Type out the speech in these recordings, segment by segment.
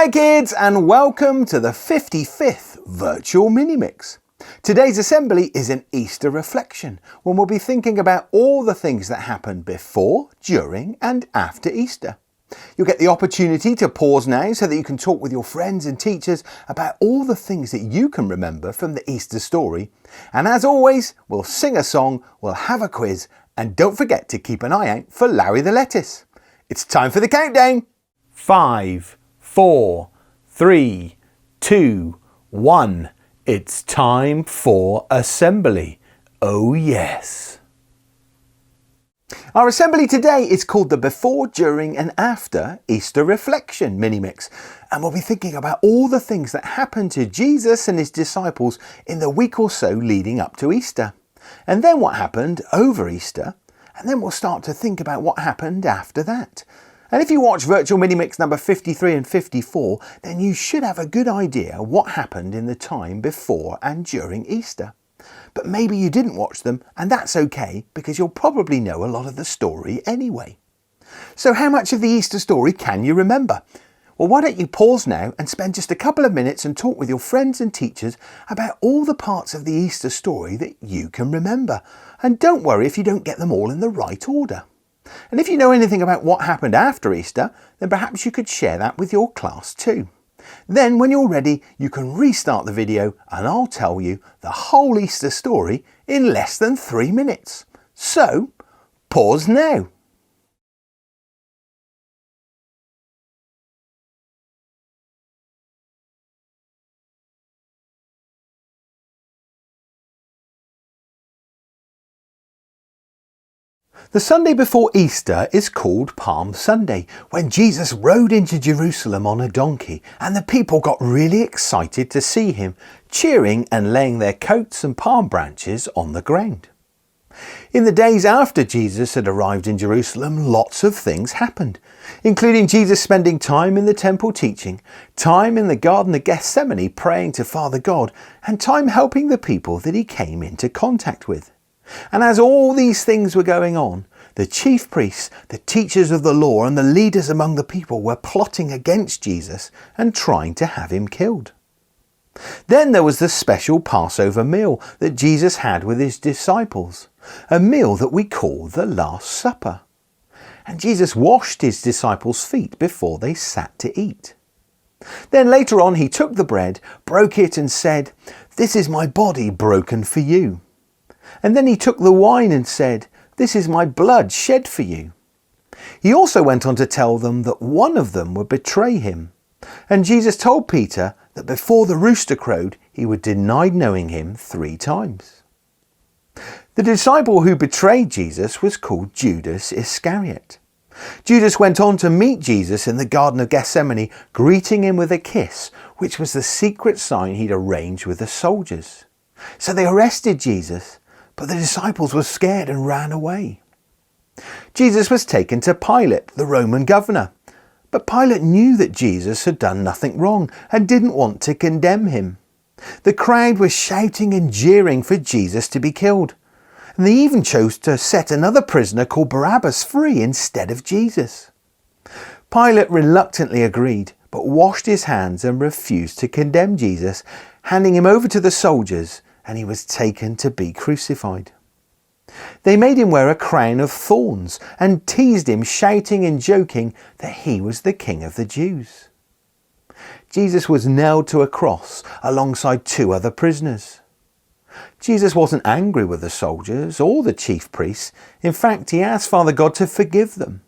Hi kids, and welcome to the 55th Virtual MiniMix. Today's assembly is an Easter reflection, when we'll be thinking about all the things that happened before, during and after Easter. You'll get the opportunity to pause now so that you can talk with your friends and teachers about all the things that you can remember from the Easter story. And as always, we'll sing a song, we'll have a quiz, and don't forget to keep an eye out for Larry the Lettuce. It's time for the countdown. 5, 4, 3, 2, 1. It's time for assembly. Oh yes. Our assembly today is called the Before, During and After Easter Reflection Mini-Mix, and we'll be thinking about all the things that happened to Jesus and his disciples in the week or so leading up to Easter, and then what happened over Easter, and then we'll start to think about what happened after that. And if you watch Virtual MiniMix number 53 and 54, then you should have a good idea what happened in the time before and during Easter. But maybe you didn't watch them, and that's okay, because you'll probably know a lot of the story anyway. So how much of the Easter story can you remember? Well, why don't you pause now and spend just a couple of minutes and talk with your friends and teachers about all the parts of the Easter story that you can remember. And don't worry if you don't get them all in the right order. And if you know anything about what happened after Easter, then perhaps you could share that with your class too. Then when you're ready, you can restart the video and I'll tell you the whole Easter story in less than 3 minutes. So, pause now. The Sunday before Easter is called Palm Sunday, when Jesus rode into Jerusalem on a donkey and the people got really excited to see him, cheering and laying their coats and palm branches on the ground. In the days after Jesus had arrived in Jerusalem, lots of things happened, including Jesus spending time in the temple teaching, time in the Garden of Gethsemane praying to Father God, and time helping the people that he came into contact with. And as all these things were going on, the chief priests, the teachers of the law and the leaders among the people were plotting against Jesus and trying to have him killed. Then there was the special Passover meal that Jesus had with his disciples, a meal that we call the Last Supper. And Jesus washed his disciples' feet before they sat to eat. Then later on he took the bread, broke it and said, "This is my body broken for you." And then he took the wine and said, "This is my blood shed for you." He also went on to tell them that one of them would betray him. And Jesus told Peter that before the rooster crowed, he would deny knowing him 3 times. The disciple who betrayed Jesus was called Judas Iscariot. Judas went on to meet Jesus in the Garden of Gethsemane, greeting him with a kiss, which was the secret sign he'd arranged with the soldiers. So they arrested Jesus, but the disciples were scared and ran away. Jesus was taken to Pilate, the Roman governor, but Pilate knew that Jesus had done nothing wrong and didn't want to condemn him. The crowd was shouting and jeering for Jesus to be killed, and they even chose to set another prisoner called Barabbas free instead of Jesus. Pilate reluctantly agreed, but washed his hands and refused to condemn Jesus, handing him over to the soldiers, and he was taken to be crucified. They made him wear a crown of thorns and teased him, shouting and joking that he was the King of the Jews. Jesus was nailed to a cross alongside 2 other prisoners. Jesus wasn't angry with the soldiers or the chief priests. In fact, he asked Father God to forgive them.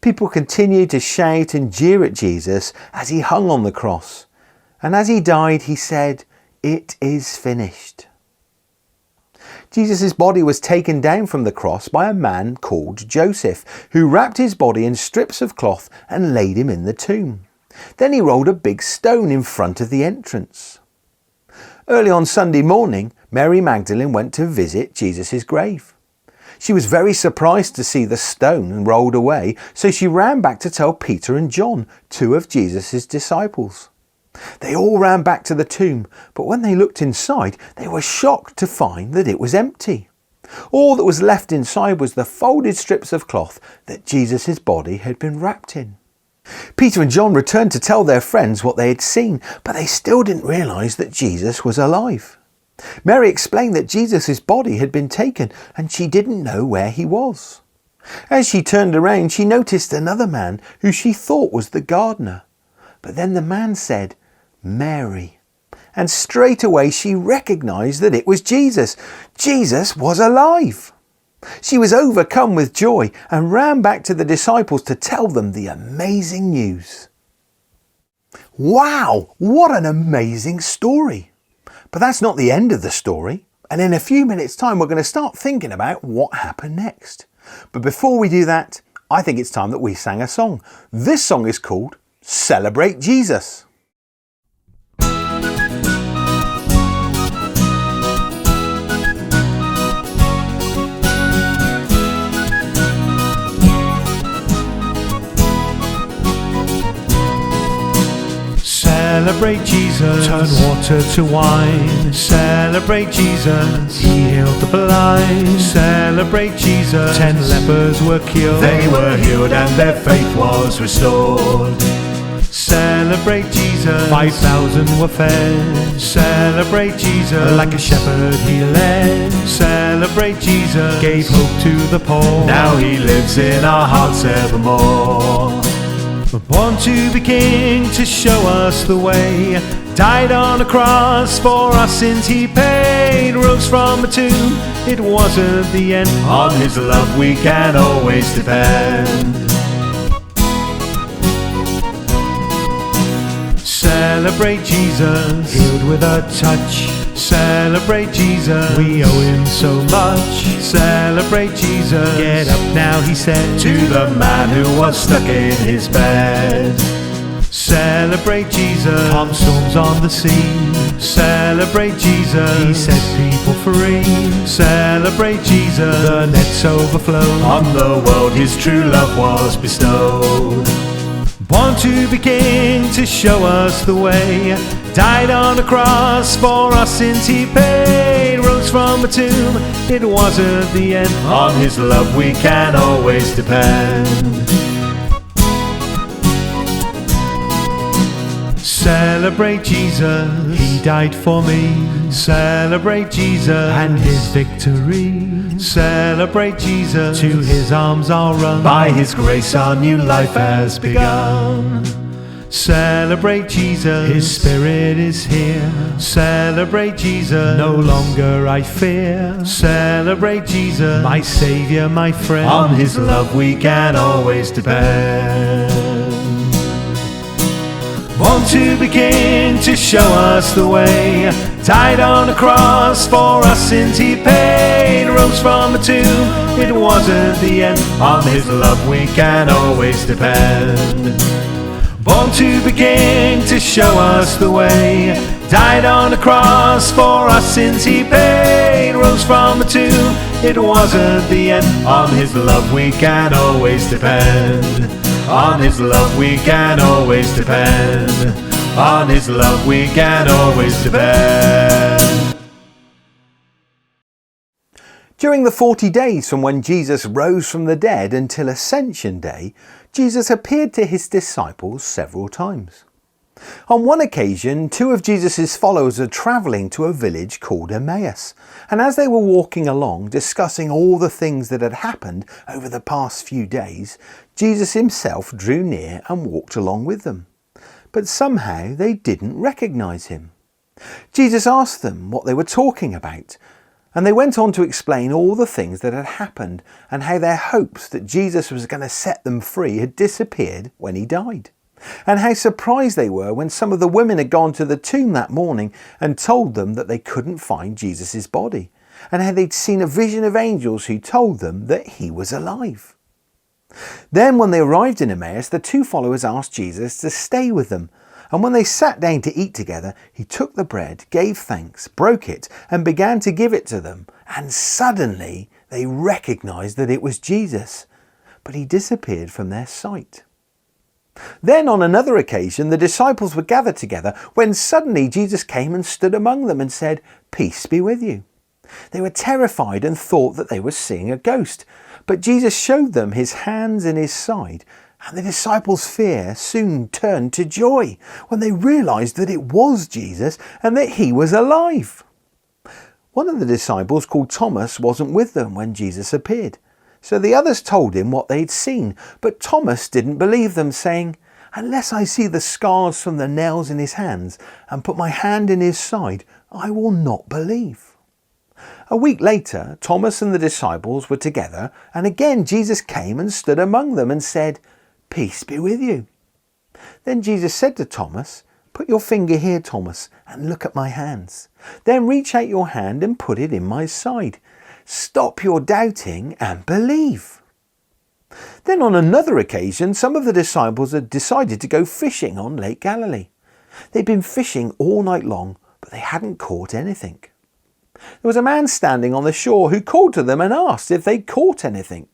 People continued to shout and jeer at Jesus as he hung on the cross, and as he died he said, "It is finished." Jesus' body was taken down from the cross by a man called Joseph, who wrapped his body in strips of cloth and laid him in the tomb. Then he rolled a big stone in front of the entrance. Early on Sunday morning, Mary Magdalene went to visit Jesus' grave. She was very surprised to see the stone rolled away, so she ran back to tell Peter and John, 2 of Jesus' disciples. They all ran back to the tomb, but when they looked inside, they were shocked to find that it was empty. All that was left inside was the folded strips of cloth that Jesus' body had been wrapped in. Peter and John returned to tell their friends what they had seen, but they still didn't realise that Jesus was alive. Mary explained that Jesus' body had been taken and she didn't know where he was. As she turned around, she noticed another man who she thought was the gardener. But then the man said, "Mary." And straight away she recognised that it was Jesus. Jesus was alive. She was overcome with joy and ran back to the disciples to tell them the amazing news. Wow, what an amazing story! But that's not the end of the story. And in a few minutes' time, we're going to start thinking about what happened next. But before we do that, I think it's time that we sang a song. This song is called Celebrate Jesus. Celebrate Jesus, turn water to wine. Celebrate Jesus, he healed the blind. Celebrate Jesus, 10 lepers were cured. They were healed and their faith was restored. Celebrate Jesus, 5,000 were fed. Celebrate Jesus, like a shepherd he led. Celebrate Jesus, gave hope to the poor. Now he lives in our hearts evermore. Born to be king, to show us the way. Died on a cross, for our sins he paid. Rose from a tomb, it wasn't the end. On his love we can always depend. Celebrate Jesus, healed with a touch. Celebrate Jesus, we owe him so much. Celebrate Jesus, get up now, he said to the man who was stuck in his bed. Celebrate Jesus, calm storms on the sea. Celebrate Jesus, he set people free. Celebrate Jesus, the nets overflow. On the world his true love was bestowed. Born to be king, to show us the way. Died on a cross, for our sins he paid. Rose from a tomb, it wasn't the end. On his love we can always depend. Celebrate Jesus, he died for me. Celebrate Jesus and his victory. Celebrate Jesus, to his arms I'll run. By his grace our new life has begun. Celebrate Jesus, his spirit is here. Celebrate Jesus, no longer I fear. Celebrate Jesus, my Saviour, my friend. On his love we can always depend. Born to be king, to show us the way. Died on a cross, for our sins he paid. Rose from a tomb, it wasn't the end. On his love we can always depend. Born to be king, to show us the way. Died on a cross, for our sins he paid. Rose from a tomb, it wasn't the end. On his love we can always depend. On his love we can always depend. On his love we can always depend. During the 40 days from when Jesus rose from the dead until Ascension Day, Jesus appeared to his disciples several times. On one occasion, 2 of Jesus' followers were travelling to a village called Emmaus, and as they were walking along, discussing all the things that had happened over the past few days, Jesus himself drew near and walked along with them. But somehow they didn't recognise him. Jesus asked them what they were talking about, and they went on to explain all the things that had happened and how their hopes that Jesus was going to set them free had disappeared when he died. And how surprised they were when some of the women had gone to the tomb that morning and told them that they couldn't find Jesus' body, and how they'd seen a vision of angels who told them that he was alive. Then when they arrived in Emmaus, the 2 followers asked Jesus to stay with them, and when they sat down to eat together, he took the bread, gave thanks, broke it, and began to give it to them, and suddenly they recognised that it was Jesus, but he disappeared from their sight. Then on another occasion the disciples were gathered together when suddenly Jesus came and stood among them and said, "Peace be with you." They were terrified and thought that they were seeing a ghost, but Jesus showed them his hands and his side, And the disciples' fear soon turned to joy when they realised that it was Jesus and that he was alive. One of the disciples, called Thomas, wasn't with them when Jesus appeared. So the others told him what they'd seen, but Thomas didn't believe them, saying, "Unless I see the scars from the nails in his hands and put my hand in his side, I will not believe." A week later, Thomas and the disciples were together, and again Jesus came and stood among them and said, "Peace be with you." Then Jesus said to Thomas, "Put your finger here, Thomas, and look at my hands. Then reach out your hand and put it in my side. Stop your doubting and believe." Then on another occasion, some of the disciples had decided to go fishing on Lake Galilee. They'd been fishing all night long, but they hadn't caught anything. There was a man standing on the shore who called to them and asked if they'd caught anything.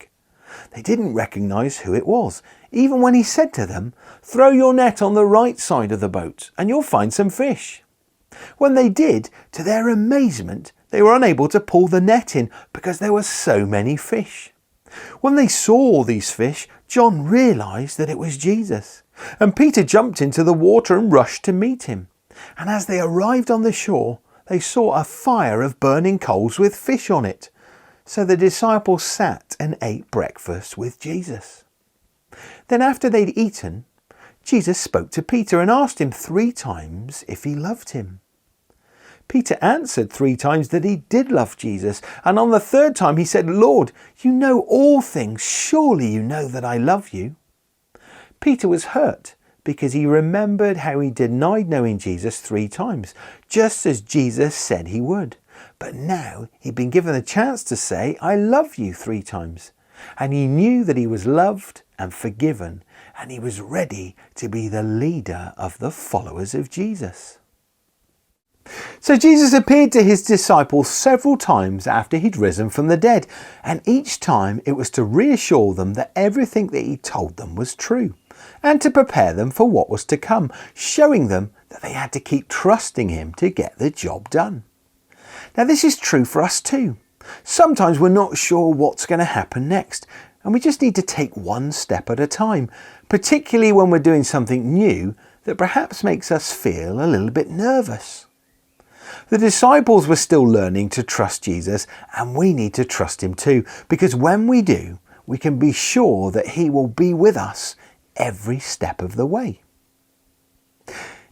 They didn't recognise who it was, even when he said to them, "Throw your net on the right side of the boat and you'll find some fish." When they did, to their amazement, they were unable to pull the net in because there were so many fish. When they saw these fish, John realised that it was Jesus, and Peter jumped into the water and rushed to meet him. And as they arrived on the shore, they saw a fire of burning coals with fish on it. So the disciples sat and ate breakfast with Jesus. Then after they'd eaten, Jesus spoke to Peter and asked him 3 times if he loved him. Peter answered 3 times that he did love Jesus, and on the 3rd time he said, "Lord, you know all things. Surely you know that I love you." Peter was hurt because he remembered how he denied knowing Jesus 3 times, just as Jesus said he would. But now he'd been given a chance to say, "I love you" 3 times. And he knew that he was loved and forgiven, and he was ready to be the leader of the followers of Jesus. So Jesus appeared to his disciples several times after he'd risen from the dead, and each time it was to reassure them that everything that he told them was true, and to prepare them for what was to come, showing them that they had to keep trusting him to get the job done. Now this is true for us too. Sometimes we're not sure what's going to happen next, and we just need to take one step at a time, particularly when we're doing something new that perhaps makes us feel a little bit nervous. The disciples were still learning to trust Jesus, and we need to trust him too, because when we do, we can be sure that he will be with us every step of the way.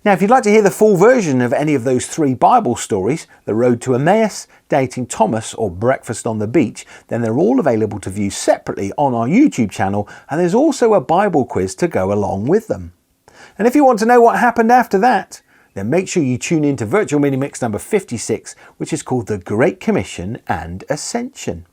Now, if you'd like to hear the full version of any of those 3 Bible stories, The Road to Emmaus, Dating Thomas, or Breakfast on the Beach, then they're all available to view separately on our YouTube channel, and there's also a Bible quiz to go along with them. And if you want to know what happened after that, then make sure you tune in to Virtual MiniMix number 56, which is called The Great Commission and Ascension.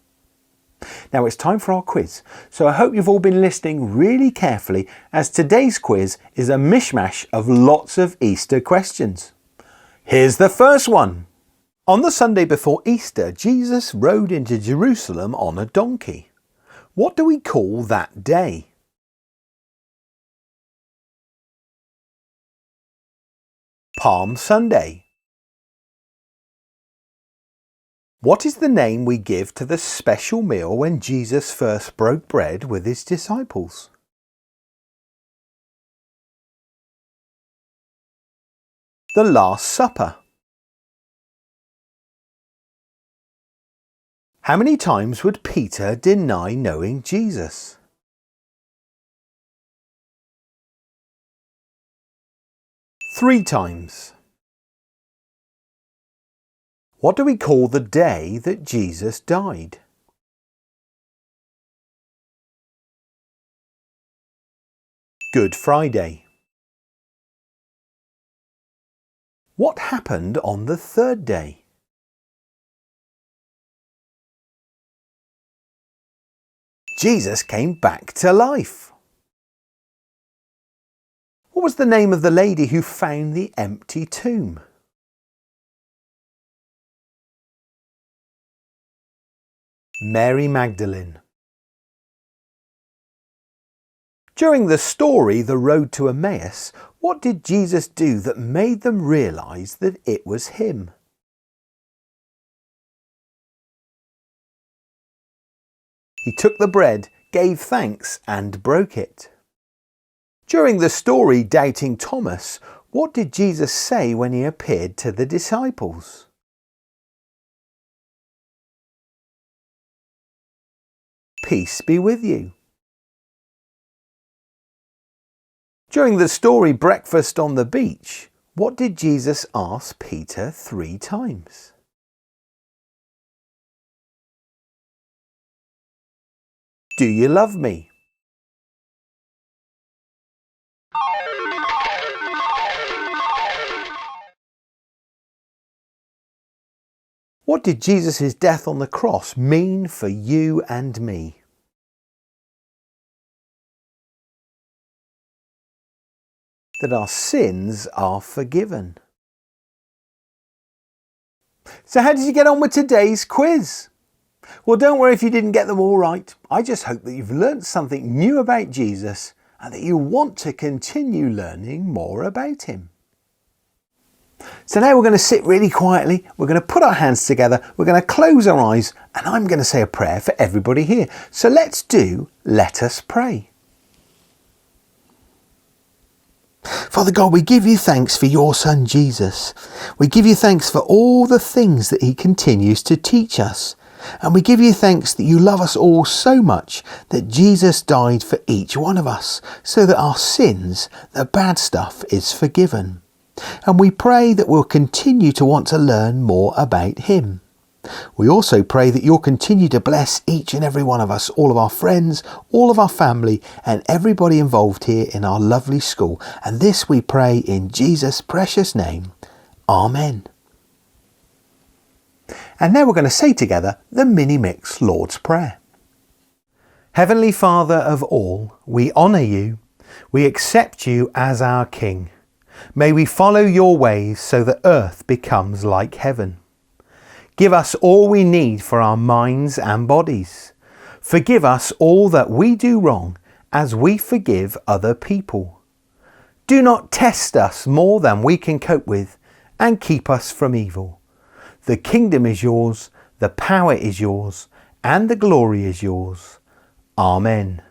Now it's time for our quiz, so I hope you've all been listening really carefully, as today's quiz is a mishmash of lots of Easter questions. Here's the first one. On the Sunday before Easter, Jesus rode into Jerusalem on a donkey. What do we call that day? Palm Sunday. What is the name we give to the special meal when Jesus first broke bread with his disciples? The Last Supper. How many times would Peter deny knowing Jesus? 3 times. What do we call the day that Jesus died? Good Friday. What happened on the 3rd day? Jesus came back to life. What was the name of the lady who found the empty tomb? Mary Magdalene. During the story, The Road to Emmaus, what did Jesus do that made them realise that it was him? He took the bread, gave thanks, and broke it. During the story Doubting Thomas, what did Jesus say when he appeared to the disciples? Peace be with you. During the story Breakfast on the Beach, what did Jesus ask Peter 3 times? Do you love me? What did Jesus' death on the cross mean for you and me? That our sins are forgiven. So how did you get on with today's quiz? Well, don't worry if you didn't get them all right. I just hope that you've learnt something new about Jesus and that you want to continue learning more about him. So now we're going to sit really quietly, we're going to put our hands together, we're going to close our eyes, and I'm going to say a prayer for everybody here. So let us pray. Father God, we give you thanks for your Son Jesus. We give you thanks for all the things that he continues to teach us. And we give you thanks that you love us all so much that Jesus died for each one of us so that our sins, the bad stuff, is forgiven. And we pray that we'll continue to want to learn more about him. We also pray that you'll continue to bless each and every one of us, all of our friends, all of our family, and everybody involved here in our lovely school. And this we pray in Jesus' precious name. Amen. And now we're going to say together the MiniMix Lord's Prayer. Heavenly Father of all, we honour you. We accept you as our King. May we follow your ways so that earth becomes like heaven. Give us all we need for our minds and bodies. Forgive us all that we do wrong as we forgive other people. Do not test us more than we can cope with and keep us from evil. The kingdom is yours, the power is yours, and the glory is yours. Amen.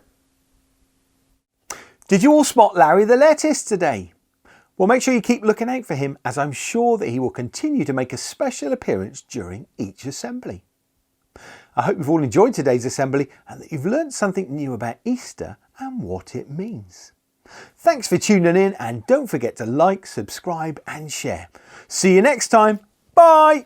Did you all spot Larry the lettuce today? Well, make sure you keep looking out for him, as I'm sure that he will continue to make a special appearance during each assembly. I hope you've all enjoyed today's assembly and that you've learnt something new about Easter and what it means. Thanks for tuning in, and don't forget to like, subscribe and share. See you next time. Bye!